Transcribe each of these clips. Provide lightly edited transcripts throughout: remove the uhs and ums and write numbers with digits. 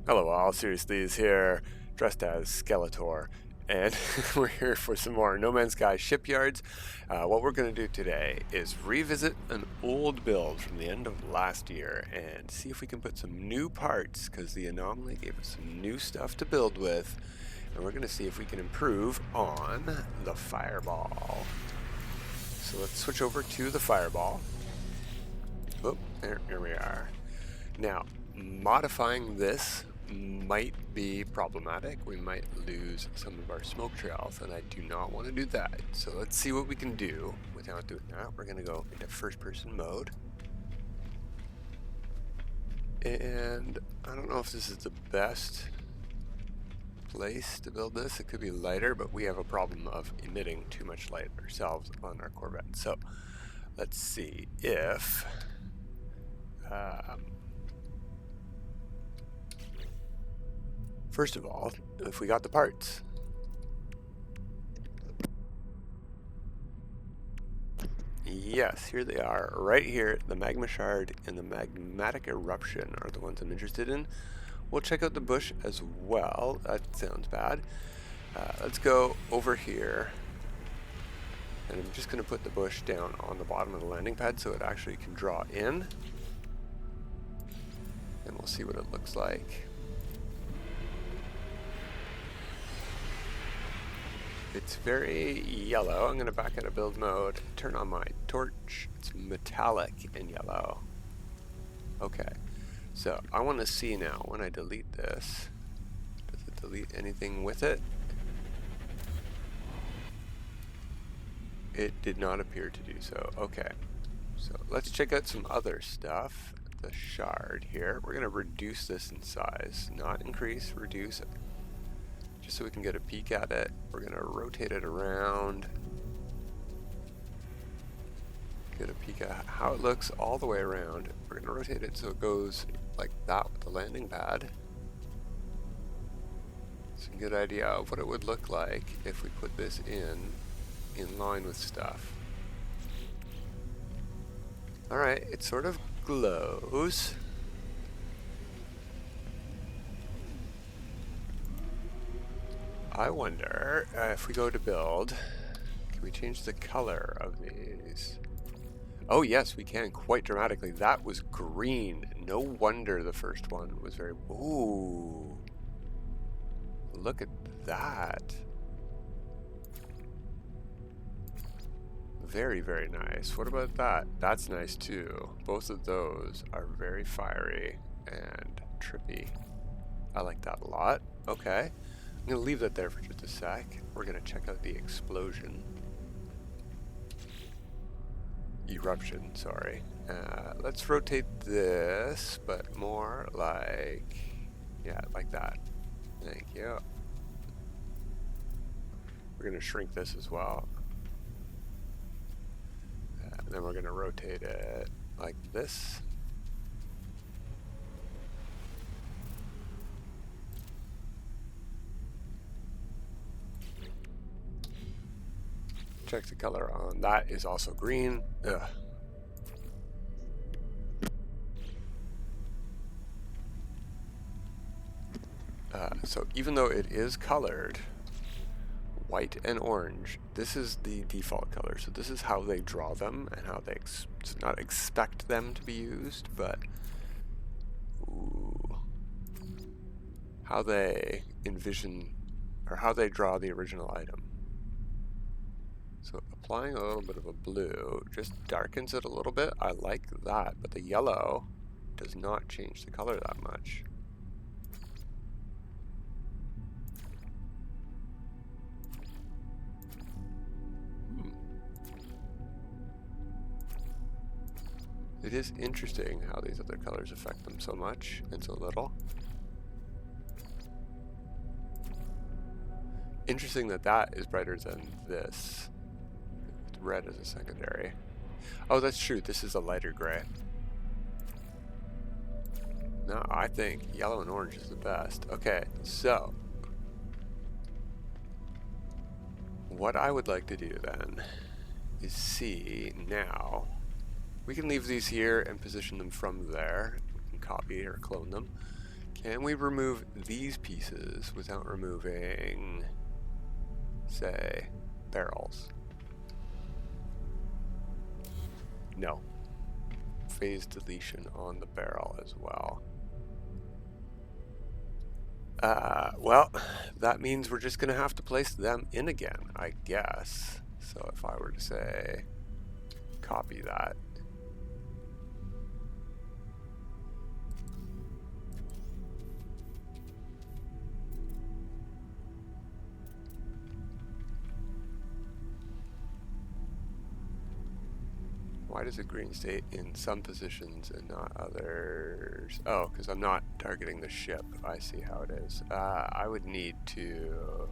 Hello all, Seriously is here, dressed as Skeletor, and we're here for some more No Man's Sky Shipyards. What we're going to do today is revisit an old build from the end of last year and see if we can put some new parts, because the anomaly gave us some new stuff to build with, and we're going to see if we can improve on the Fireball. So let's switch over to the Fireball. Oh, here we are. Now, modifying this might be problematic. We might lose some of our smoke trails, and I do not want to do that. So let's see what we can do without doing that. We're going to go into first person mode. And I don't know if this is the best place to build this. It could be lighter, but we have a problem of emitting too much light ourselves on our Corvette. So let's see if first of all, if we got the parts. Yes, here they are, right here. The magma shard and the magmatic eruption are the ones I'm interested in. We'll check out the bush as well. That sounds bad. Let's go over here, and I'm just going to put the bush down on the bottom of the landing pad so it actually can draw in, and we'll see what it looks like. It's very yellow. I'm going to back out of build mode, turn on my torch. It's metallic and yellow. Okay, so I want to see now when I delete this, does it delete anything with it? It did not appear to do so. Okay, so let's check out some other stuff. The shard here, we're going to reduce this in size, not increase, reduce it, just so we can get a peek at it. We're going to rotate it around, get a peek at how it looks all the way around. We're going to rotate it so it goes like that with the landing pad. It's a good idea of what it would look like if we put this in line with stuff. Alright, it sort of glows. I wonder if we go to build, can we change the color of these? Oh yes, we can, quite dramatically. That was green. No wonder the first one was very... Ooh. Look at that. Very, very nice. What about that? That's nice too. Both of those are very fiery and trippy. I like that a lot. Okay. I'm going to leave that there for just a sec. We're going to check out the explosion. Eruption, sorry. Let's rotate this, but more like... Yeah, like that. Thank you. We're going to shrink this as well. And then we're going to rotate it like this. Check the color on that is also green. Ugh. So even though it is colored white and orange, this is the default color. So this is how they draw them and how they not expect them to be used, but how they envision or how they draw the original item. So applying a little bit of a blue just darkens it a little bit. I like that, but the yellow does not change the color that much. It is interesting how these other colors affect them so much and so little. Interesting that that is brighter than this. Red as a secondary. Oh, that's true. This is a lighter gray. No, I think yellow and orange is the best. Okay, so what I would like to do then is see now. We can leave these here and position them from there. We can copy or clone them. Can we remove these pieces without removing, say, barrels? No. Phase deletion on the barrel as well. Well, that means we're just going to have to place them in again, I guess. So if I were to say, copy that. Why does it green state in some positions and not others? Oh, because I'm not targeting the ship. I see how it is. I would need to...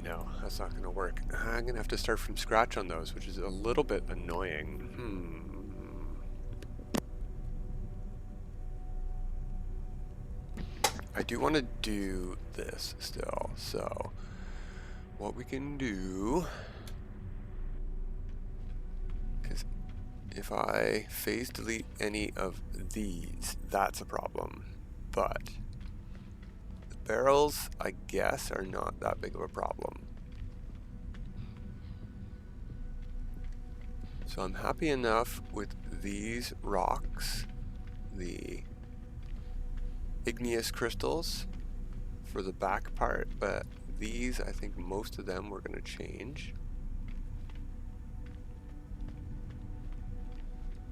No, that's not going to work. I'm going to have to start from scratch on those, which is a little bit annoying. I do want to do this still, so what we can do, because if I phase delete any of these, that's a problem, but the barrels, I guess, are not that big of a problem. So I'm happy enough with these rocks, the igneous crystals for the back part, but these, I think most of them we're going to change.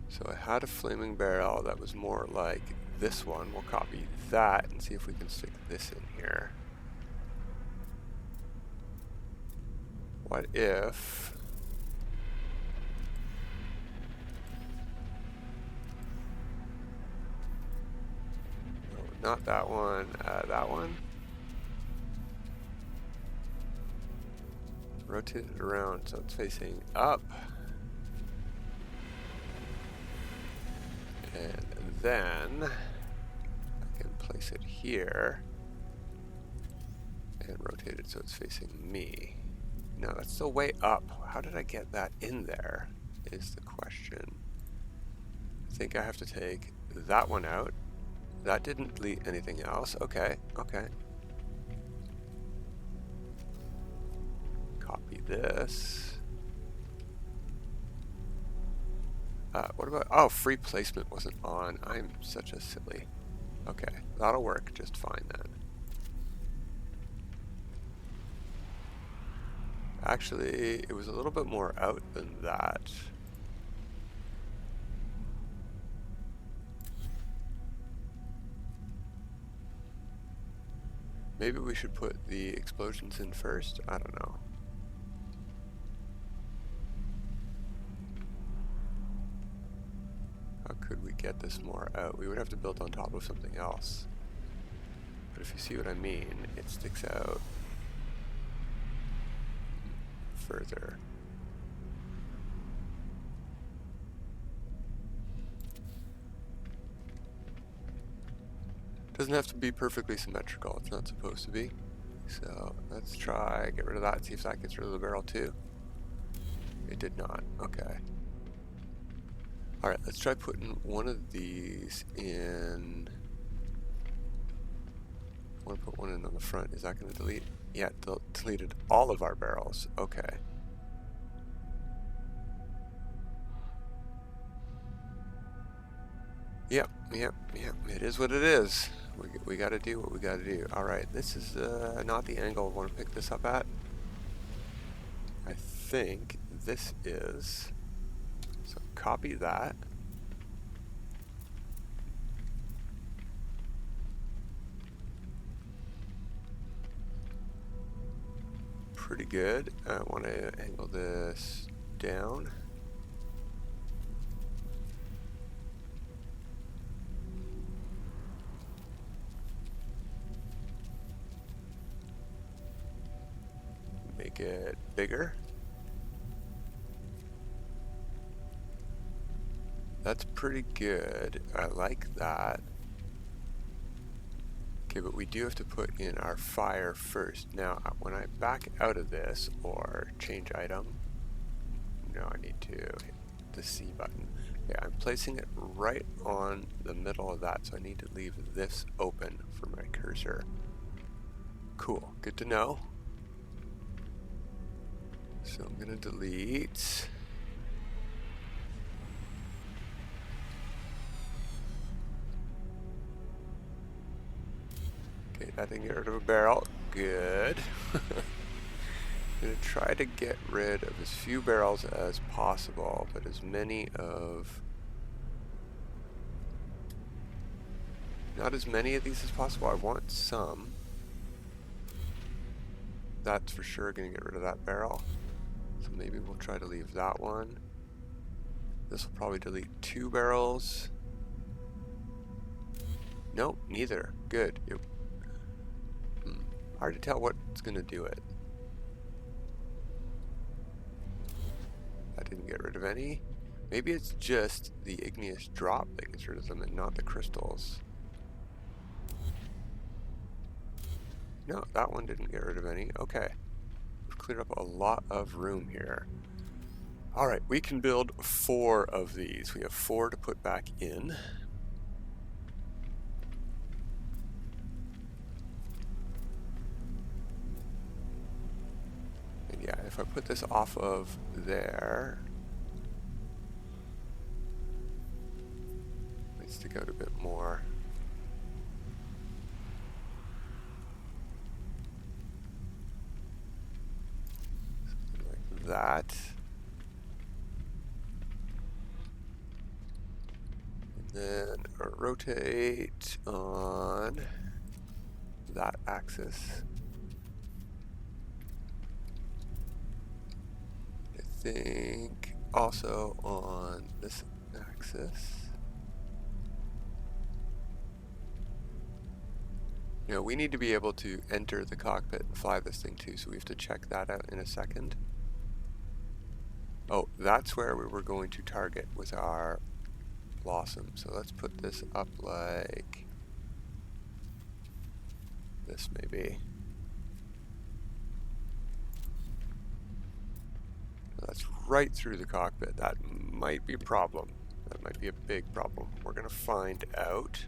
So I had a flaming barrel that was more like this one. We'll copy that and see if we can stick this in here. What if... Not that one, that one. Rotate it around so it's facing up. And then I can place it here and rotate it so it's facing me. No, that's still way up. How did I get that in there is the question. I think I have to take that one out. That didn't delete anything else. Okay, okay. Copy this. What about... Oh, free placement wasn't on. I'm such a silly. Okay, that'll work just fine then. Actually, it was a little bit more out than that. Maybe we should put the explosions in first? I don't know. How could we get this more out? We would have to build on top of something else. But if you see what I mean, it sticks out further. Doesn't have to be perfectly symmetrical. It's not supposed to be. So let's try get rid of that, see if that gets rid of the barrel too. It did not. Okay. Alright, let's try putting one of these in. I want to put one in on the front. Is that going to delete? Yeah, it deleted all of our barrels. Okay. Yep. It is what it is. We got to do what we got to do. Alright, this is not the angle I want to pick this up at. I think this is. So copy that. Pretty good. I want to angle this down. Make it bigger. That's pretty good. I like that. Okay, but we do have to put in our fire first. Now, when I back out of this or change item, no, I need to hit the C button. Yeah, I'm placing it right on the middle of that, so I need to leave this open for my cursor. Cool, good to know. So I'm gonna delete. Okay, that didn't get rid of a barrel. Good. I'm gonna try to get rid of as few barrels as possible, but as many of... Not as many of these as possible. I want some. That's for sure gonna get rid of that barrel. So maybe we'll try to leave that one. This will probably delete 2 barrels. Nope, neither. Good. Hard to tell what's gonna do it. That didn't get rid of any. Maybe it's just the igneous drop that gets rid of them and not the crystals. No, that one didn't get rid of any. Okay. We've cleared up a lot of room here. Alright, we can build 4 of these. We have 4 to put back in. And yeah, if I put this off of there, let's stick out a bit more. Something like that. And then rotate on that axis. I think also on this axis. You know, we need to be able to enter the cockpit and fly this thing too, so we have to check that out in a second. Oh, that's where we were going to target with our blossom. So let's put this up like this maybe. That's right through the cockpit. That might be a problem. That might be a big problem. We're gonna find out.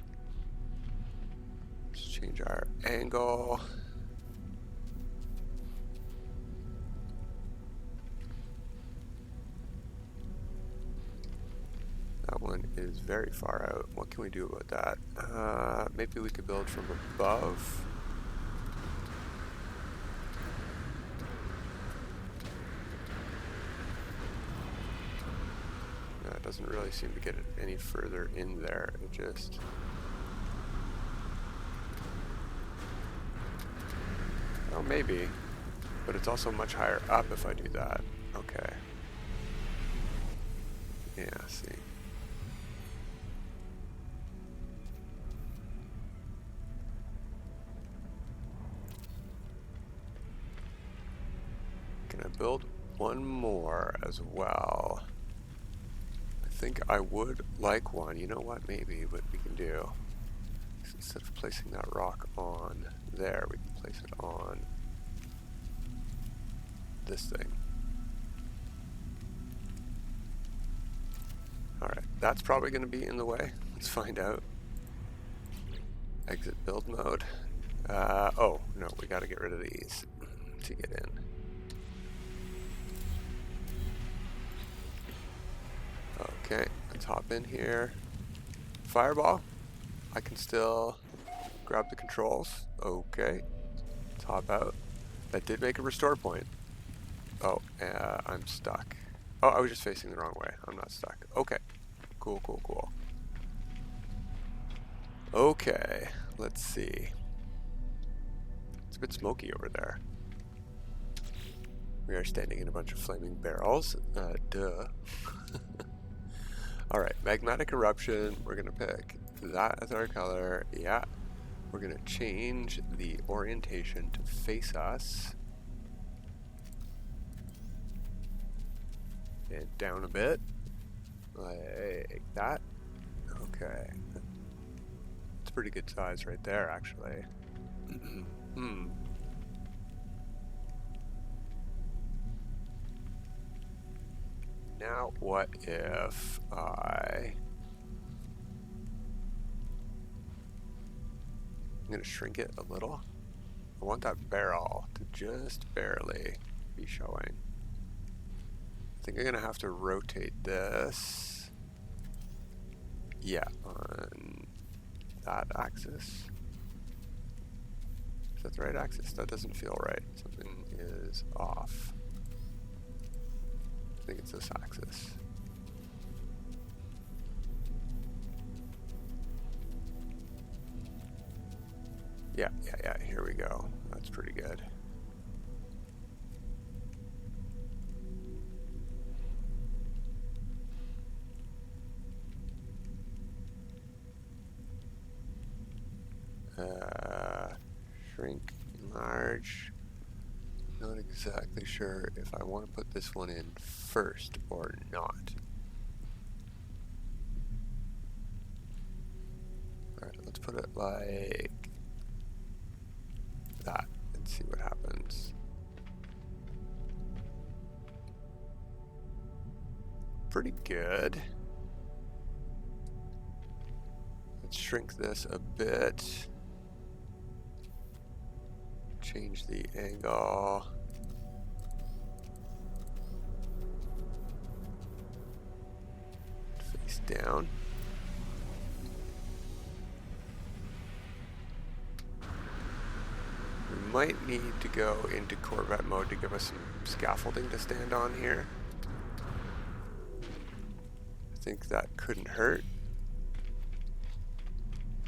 Let's change our angle. That one is very far out. What can we do about that? Maybe we could build from above. No, it doesn't really seem to get it any further in there. It just... Oh, maybe. But it's also much higher up if I do that. Okay. Yeah, see. Can I build one more as well? I think I would like one. You know what? Maybe what we can do is instead of placing that rock on there, we can place it on this thing. Alright, that's probably going to be in the way. Let's find out. Exit build mode. Oh, no, we got to get rid of these to get in. Okay, let's hop in here. Fireball. I can still grab the controls. Okay, let's hop out. That did make a restore point. Oh, I'm stuck. Oh, I was just facing the wrong way. I'm not stuck. Okay, cool, cool, cool. Okay, let's see. It's a bit smoky over there. We are standing in a bunch of flaming barrels. Duh. Alright, magmatic eruption. We're going to pick that as our color. Yeah. We're going to change the orientation to face us. And down a bit. Like that. Okay. It's a pretty good size right there, actually. Now what if I'm going to shrink it a little. I want that barrel to just barely be showing. I think I'm going to have to rotate this. Yeah, on that axis. Is that the right axis? That doesn't feel right. Something is off. I think it's this axis. Yeah, here we go. That's pretty good. Shrink, enlarge. Not exactly sure if I want to put this one in first or not. Alright, let's put it like that and see what happens. Pretty good. Let's shrink this a bit. Change the angle. Face down. We might need to go into Corvette mode to give us some scaffolding to stand on here. I think that couldn't hurt.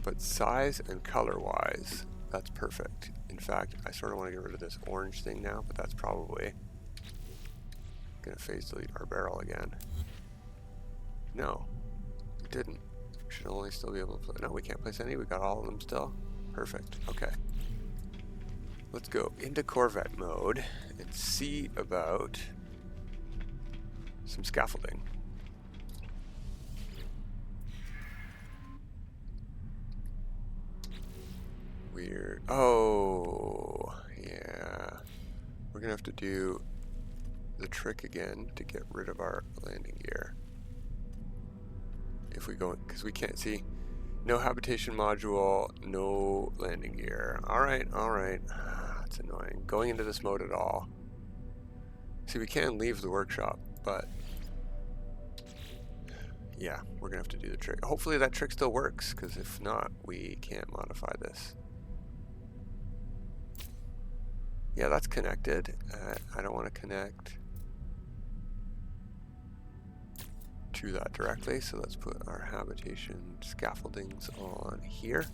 But size and color-wise, that's perfect. In fact, I sort of want to get rid of this orange thing now, but that's probably going to phase delete our barrel again. No, it didn't. We should only still be able to play. No, we can't place any. We got all of them still. Perfect. Okay. Let's go into Corvette mode and see about some scaffolding. Weird. Oh, yeah. We're gonna have to do the trick again to get rid of our landing gear. If we go, because we can't see. No habitation module, no landing gear. Alright. That's annoying. Going into this mode at all. See, we can leave the workshop, but yeah, we're gonna have to do the trick. Hopefully that trick still works, because if not, we can't modify this. Yeah, that's connected. I don't want to connect to that directly, so let's put our habitation scaffoldings on here.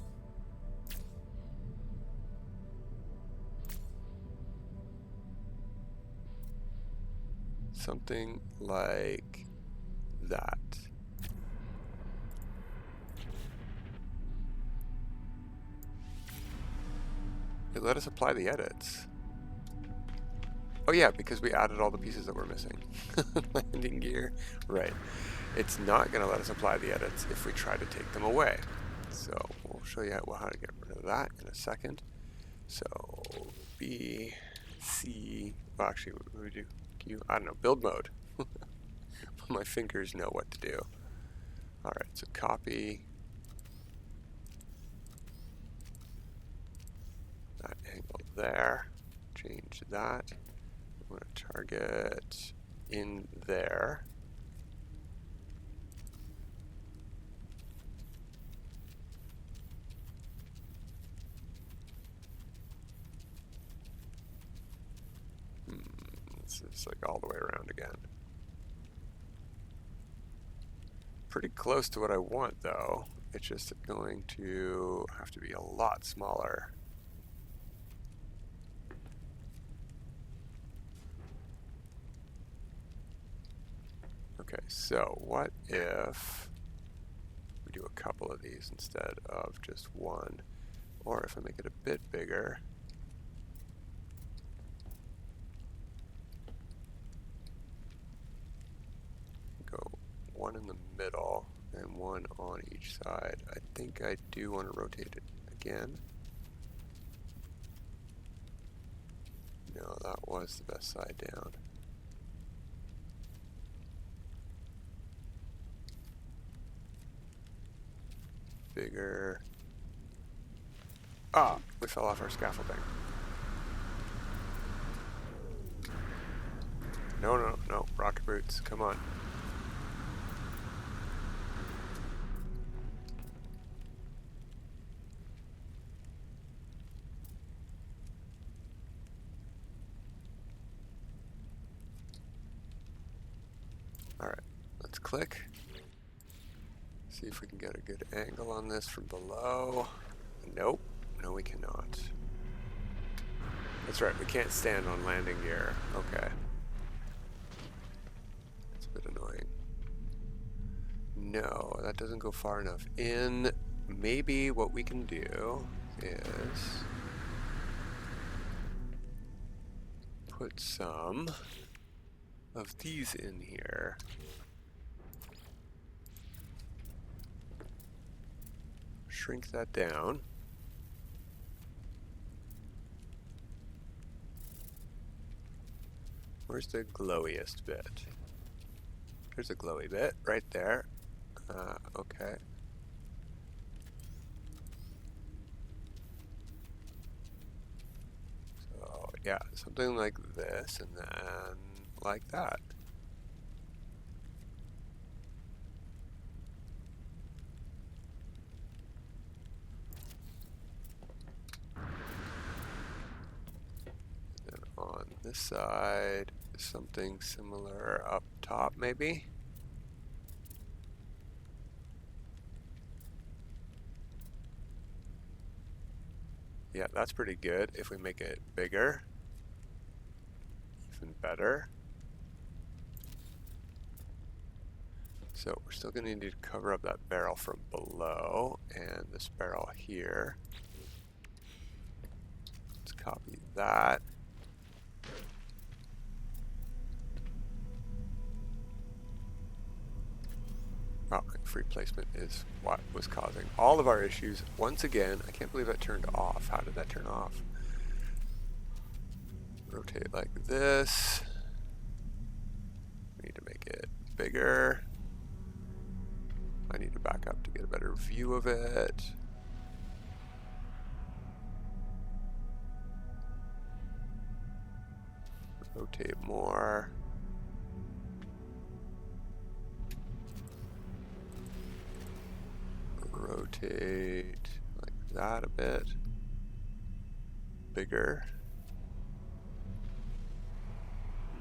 Something like that. It let us apply the edits. Oh yeah, because we added all the pieces that we're missing. Landing gear, right. It's not going to let us apply the edits if we try to take them away. So we'll show you how to get rid of that in a second. So B, C, well actually what do we do? Q, I don't know, build mode. My fingers know what to do. Alright, so copy that angle there, change that. I'm going to target in there. This is like all the way around again. Pretty close to what I want though. It's just going to have to be a lot smaller. Okay, so what if we do a couple of these instead of just one? Or if I make it a bit bigger, go one in the middle and one on each side. I think I do want to rotate it again. No, that was the best side down. bigger. Ah, we fell off our scaffolding. No, no, no, rocket boots, come on. Alright, let's click. See if we can get a good angle on this from below. Nope, no we cannot. That's right, we can't stand on landing gear. Okay. It's a bit annoying. No, that doesn't go far enough in. Maybe what we can do is put some of these in here. Shrink that down. Where's the glowiest bit? There's a glowy bit right there. Okay. So yeah, something like this, and then like that. On this side, something similar up top, maybe? Yeah, that's pretty good. If we make it bigger, even better. So we're still going to need to cover up that barrel from below, and this barrel here. Let's copy that. Oh, free placement is what was causing all of our issues. Once again, I can't believe that turned off. How did that turn off? Rotate like this. We need to make it bigger. I need to back up to get a better view of it. Rotate more. Rotate like that a bit. Bigger.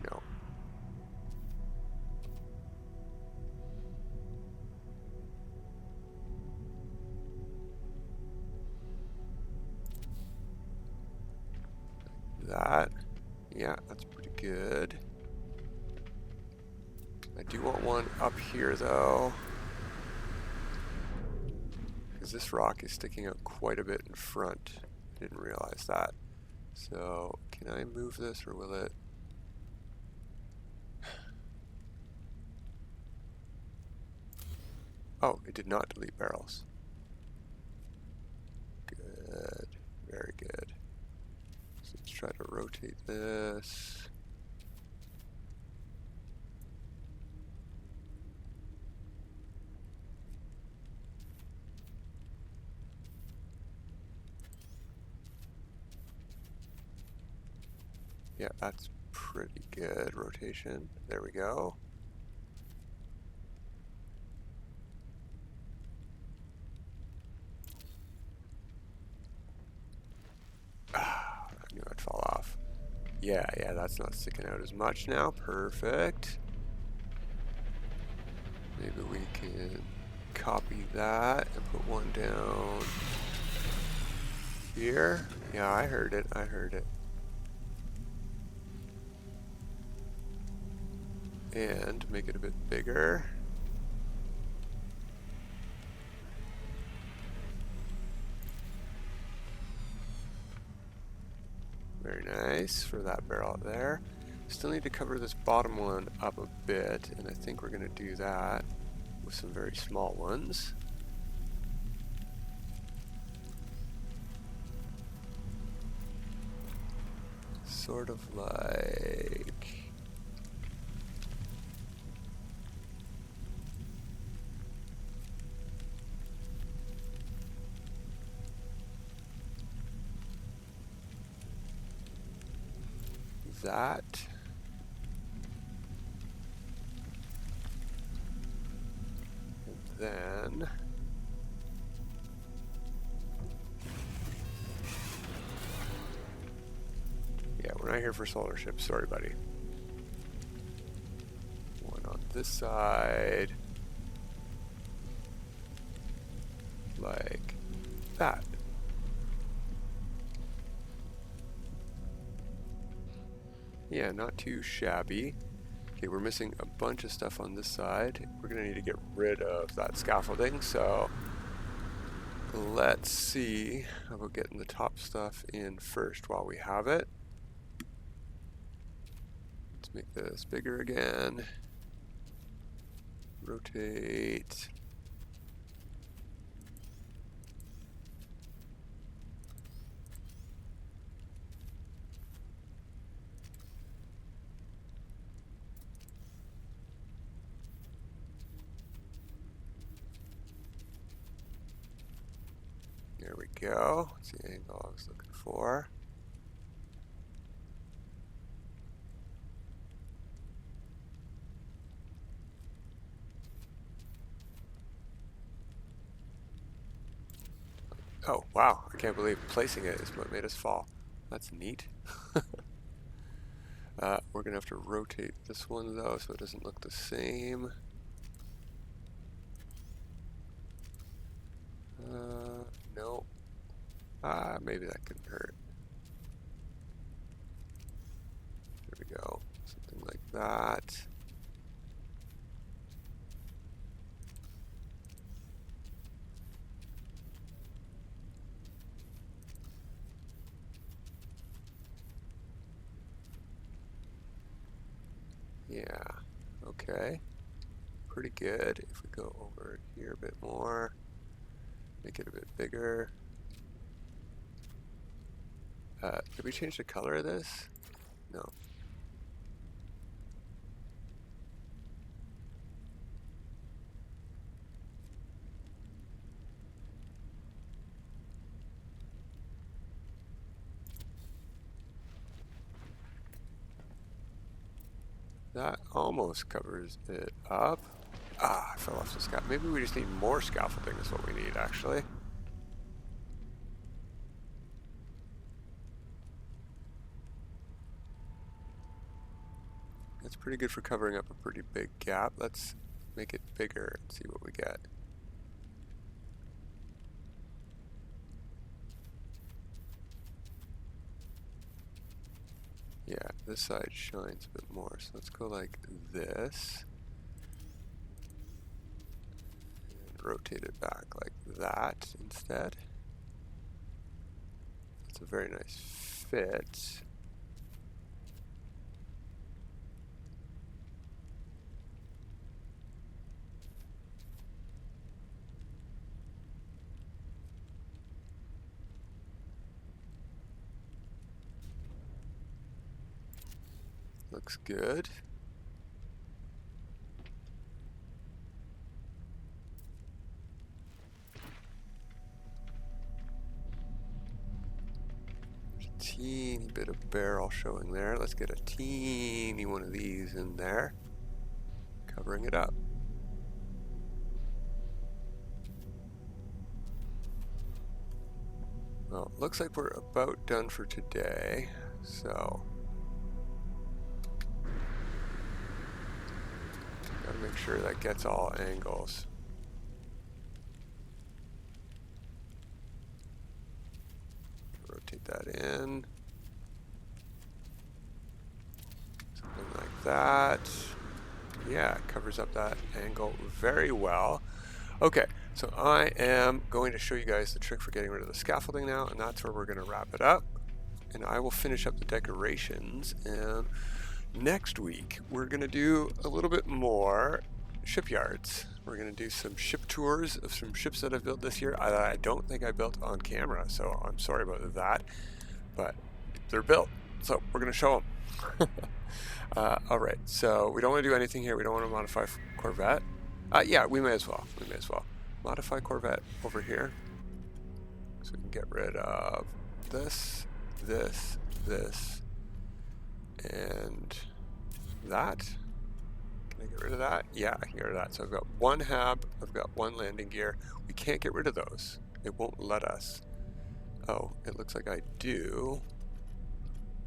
No. That. Yeah, that's pretty good. I do want one up here though, because this rock is sticking out quite a bit in front. I didn't realize that. So can I move this, or will it? Oh, it did not delete barrels. Good, very good. So let's try to rotate this. Yeah, that's pretty good rotation. There we go. Ah, I knew I'd fall off. Yeah, that's not sticking out as much now. Perfect. Maybe we can copy that and put one down here. Yeah, I heard it. And make it a bit bigger. Very nice for that barrel there. Still need to cover this bottom one up a bit, and I think we're going to do that with some very small ones. Sort of like... that. And then yeah, we're not here for solar ships. Sorry, buddy. One on this side. Like that. Yeah, not too shabby. Okay, we're missing a bunch of stuff on this side. We're gonna need to get rid of that scaffolding, so let's see how about getting the top stuff in first while we have it. Let's make this bigger again. Rotate. There we go. That's the angle I was looking for. Oh, wow. I can't believe placing it is what made us fall. That's neat. We're going to have to rotate this one, though, so it doesn't look the same. No. Maybe that could hurt. There we go. Something like that. Yeah. Okay. Pretty good. If we go over here a bit more, make it a bit bigger. Did we change the color of this? No. That almost covers it up. Ah, I fell off the scaffolding. Maybe we just need more scaffolding is what we need, actually. That's pretty good for covering up a pretty big gap. Let's make it bigger and see what we get. Yeah, this side shines a bit more, so let's go like this. And rotate it back like that instead. That's a very nice fit. Looks good. There's a teeny bit of barrel showing there. Let's get a teeny one of these in there, covering it up. Well, looks like we're about done for today, so gotta make sure that gets all angles. Rotate that in. Something like that. Yeah, it covers up that angle very well. Okay, so I am going to show you guys the trick for getting rid of the scaffolding now, and that's where we're going to wrap it up. And I will finish up the decorations, and next week we're going to do a little bit more shipyards. We're going to do some ship tours of some ships that I've built this year. I don't think I built on camera, so I'm sorry about that, but they're built, so we're going to show them. All right, so we don't want to do anything here. We don't want to modify Corvette. Yeah, we may as well. We may as well. Modify Corvette over here. So we can get rid of this, this, this, And that. Can I get rid of that? Yeah, I can get rid of that. So I've got one hab, I've got one landing gear. We can't get rid of those. It won't let us. Oh, it looks like I do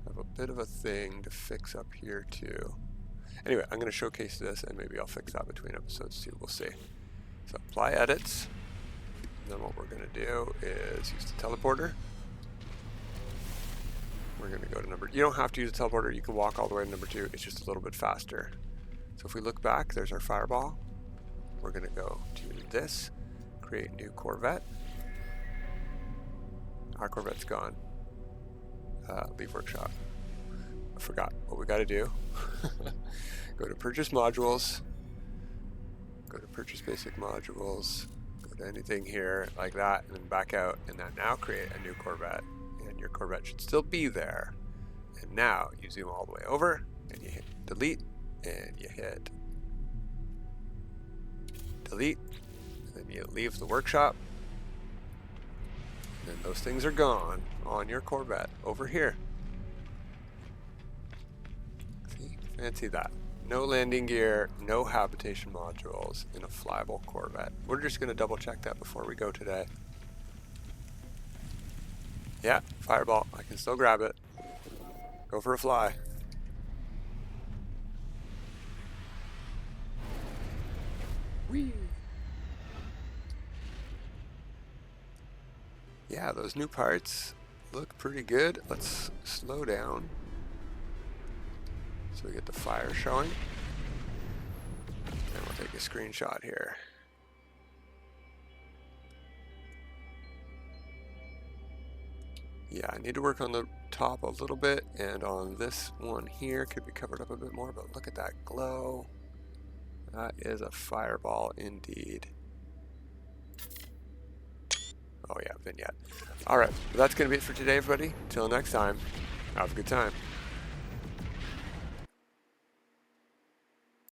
have a bit of a thing to fix up here too. Anyway, I'm going to showcase this and maybe I'll fix that between episodes too. We'll see. So apply edits. And then what we're going to do is use the teleporter. We're going to go to number. You don't have to use the teleporter. You can walk all the way to number 2. It's just a little bit faster. So if we look back, there's our fireball. We're going to go to this, create new Corvette. Our Corvette's gone. Leave workshop. I forgot what we got to do. Go to purchase modules. Go to purchase basic modules. Go to anything here like that, and then back out, and then now create a new Corvette. And your Corvette should still be there. And now you zoom all the way over, and you hit delete, and you hit delete, and then you leave the workshop. And then those things are gone on your Corvette over here. See, fancy that. No landing gear, no habitation modules in a flyable Corvette. We're just going to double check that before we go today. Yeah, fireball. I can still grab it. Go for a fly. Whee! Yeah, those new parts look pretty good. Let's slow down so we get the fire showing. And we'll take a screenshot here. Yeah, I need to work on the top a little bit, and on this one here could be covered up a bit more, but look at that glow. That is a fireball indeed. Oh yeah, vignette. Alright, well, that's going to be it for today, everybody. Till next time, have a good time.